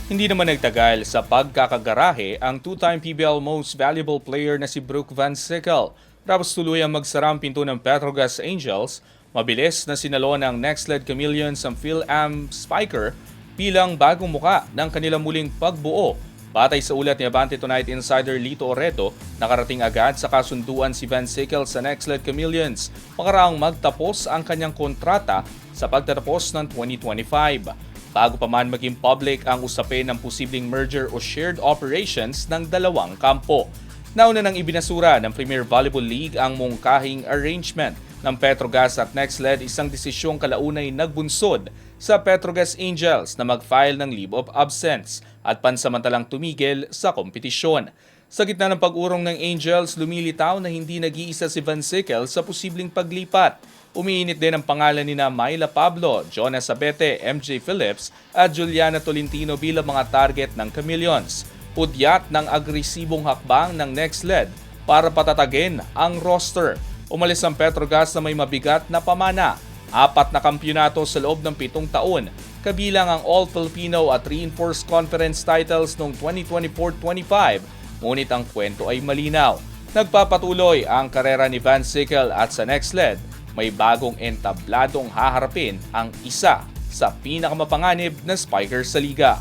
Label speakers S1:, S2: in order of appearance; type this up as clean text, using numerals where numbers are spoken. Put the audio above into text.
S1: Hindi naman nagtagal sa pagkakagarahe ang two-time PBL Most Valuable Player na si Brooke Van Sickle. Tapos tuluyang magsara ang pinto ng Petrogas Angels, mabilis na sinalo ng Next-Led Chameleons ang Phil-Am Spiker bilang bagong muka ng kanilang muling pagbuo. Batay sa ulat ni Abante Tonight Insider Lito Oreto, nakarating agad sa kasunduan si Van Sickle sa Next-Led Chameleons makaraang magtapos ang kanyang kontrata sa pagtatapos ng 2025. Bago pa man maging public ang usapin ng posibleng merger o shared operations ng dalawang kampo. Nauna nang ibinasura ng Premier Volleyball League ang mungkahing arrangement ng Petrogas at Next-Led, isang desisyong kalaunay nagbunsod sa Petrogas Angels na mag-file ng leave of absence at pansamantalang tumigil sa kompetisyon. Sa gitna ng pag-urong ng Angels, lumilitaw na hindi nag-iisa si Van Sickle sa posibleng paglipat. Umiinit din ang pangalan ni Myla Pablo, Jonas Abete, MJ Phillips at Juliana Tolentino bilang mga target ng Chameleons. Pudyat ng agresibong hakbang ng Next-Led para patatagin ang roster. Umalis ang Petrogas na may mabigat na pamana. 4 na kampyonato sa loob ng 7 taon, kabilang ang All-Filipino at Reinforced Conference titles noong 2024-25. Ngunit ang kwento ay malinaw. Nagpapatuloy ang karera ni Van Sickle at sa Next-Led, may bagong entabladong haharapin ang isa sa pinakamapanganib na spiker sa liga.